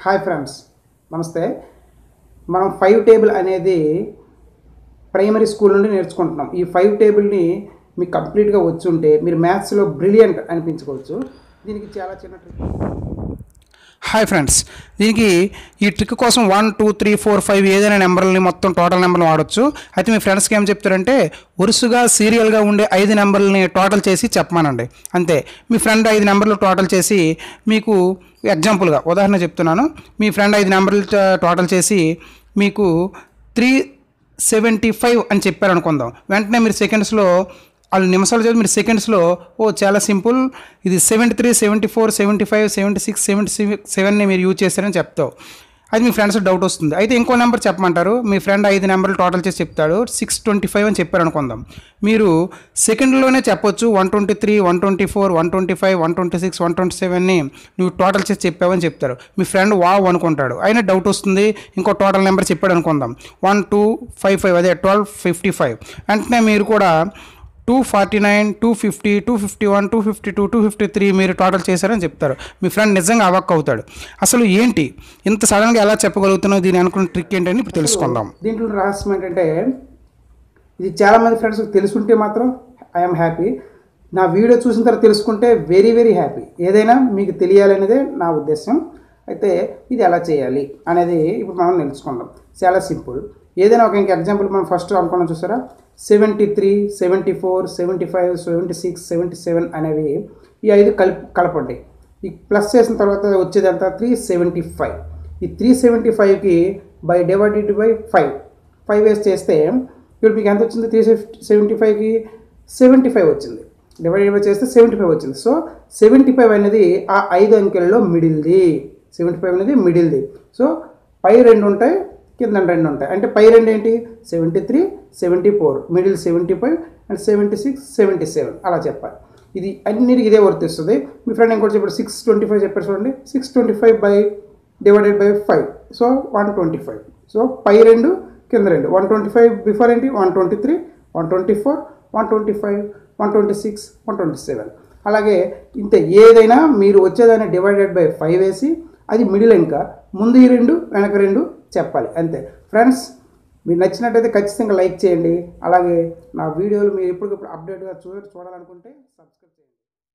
Hi friends, నమస్తే. మనం 5 table అనేది ప్రైమరీ స్కూల్ నుండి నేర్చుకుంటున్నాం. ఈ 5 టేబుల్ని మీకు కంప్లీట్గా వచ్చి ఉంటే మీరు మ్యాథ్స్లో బ్రిలియంట్ అనిపించుకోవచ్చు. దీనికి చాలా చిన్న ట్రిక్. హాయ్ ఫ్రెండ్స్, దీనికి ఈ ట్రిక్ కోసం 1 2 3 4 5 ఏదైనా నెంబర్ని మొత్తం టోటల్ నెంబర్ని వాడచ్చు. అయితే మీ ఫ్రెండ్స్కి ఏం చెప్తారంటే వరుసగా సీరియల్గా ఉండే 5 నెంబర్లని టోటల్ చేసి చెప్పమానండి. అంతే, మీ ఫ్రెండ్ 5 నెంబర్లు టోటల్ చేసి మీకు ఎగ్జాంపుల్గా ఉదాహరణ చెప్తున్నాను. మీ ఫ్రెండ్ 5 నెంబర్లు టోటల్ చేసి మీకు 375 అని చెప్పారు అనుకుందాం. వెంటనే మీరు సెకండ్స్లో, వాళ్ళు నిమిషాలు చదివి మీరు సెకండ్స్లో చాలా సింపుల్, ఇది 73 74 75 76 77ని మీరు యూజ్ చేస్తారని చెప్తావు. అది మీ ఫ్రెండ్స్ డౌట్ వస్తుంది. అయితే ఇంకో నెంబర్ చెప్పమంటారు. మీ ఫ్రెండ్ 5 నెంబర్లు టోటల్ చేసి చెప్తాడు, 625 అని చెప్పారు అనుకుందాం. మీరు సెకండ్లోనే చెప్పొచ్చు 123 124 125 126 127ని నువ్వు టోటల్ చేసి చెప్పావని చెప్తారు. మీ ఫ్రెండ్ వావ్ అనుకుంటాడు, అయినా డౌట్ వస్తుంది. ఇంకో టోటల్ నెంబర్ చెప్పాడు అనుకుందాం, 1255, అదే 1255. వెంటనే మీరు కూడా 249 250 251 252 253 మీరు టోటల్ చేశారని చెప్తారు. మీ ఫ్రెండ్ నిజంగా అవాక్ అవుతాడు. అసలు ఏంటి ఇంత సడన్గా ఎలా చెప్పగలుగుతున్నావు, దీని అనుకున్న ట్రిక్ ఏంటని ఇప్పుడు తెలుసుకుందాం. దీంట్లో రహస్యం ఏంటంటే, ఇది చాలామంది ఫ్రెండ్స్కి తెలుసుకుంటే మాత్రం ఐఎమ్ హ్యాపీ, నా వీడియో చూసిన తర్వాత తెలుసుకుంటే వెరీ వెరీ హ్యాపీ. ఏదైనా మీకు తెలియాలనేదే నా ఉద్దేశం. అయితే ఇది ఎలా చేయాలి అనేది ఇప్పుడు మనం తెలుసుకుందాం. చాలా సింపుల్. ఏదైనా ఒక ఇంక ఎగ్జాంపుల్ మనం ఫస్ట్ అనుకున్నాం చూసారా, 73 74 75 76 77 అనేవి ఈ 5 కలపండి. ఈ ప్లస్ చేసిన తర్వాత వచ్చేది అంతా 375. ఈ 375కి డివైడెడ్ బై 5 వేసి చేస్తే ఇప్పుడు మీకు ఎంత వచ్చింది? 375కి 75 వచ్చింది. డివైడెడ్ బై చేస్తే 75 వచ్చింది. సో 75 అనేది ఆ 5 అంకెలలో మిడిల్ది. 75 అనేది మిడిల్ది. సో పై 2 ఉంటాయి, కింద 2 ఉంటాయి. అంటే పై 2 ఏంటి? 73 74, మిడిల్ 75 అండ్ 76 77 అలా చెప్పాలి. ఇది అన్నిటికీ ఇదే వర్తిస్తుంది. మీ ఫ్రెండ్ ఇంకోటి చెప్పాడు 625 చెప్పారు చూడండి, 625 డివైడెడ్ బై 5, సో 125. సో పై 2 కింద 2, 125 బిఫోర్ ఏంటి? 123 124 125 126 127. అలాగే ఇంత ఏదైనా మీరు వచ్చేదాన్ని డివైడెడ్ బై 5 వేసి అది మిడిల్, ఇంకా ముందు ఈ 2 వెనక 2 చెప్పాలి, అంతే. ఫ్రెండ్స్, మీరు నచ్చినట్టయితే ఖచ్చితంగా లైక్ చేయండి. అలాగే నా వీడియోలు మీరు ఎప్పటికప్పుడు అప్డేట్గా చూడాలనుకుంటే సబ్స్క్రైబ్.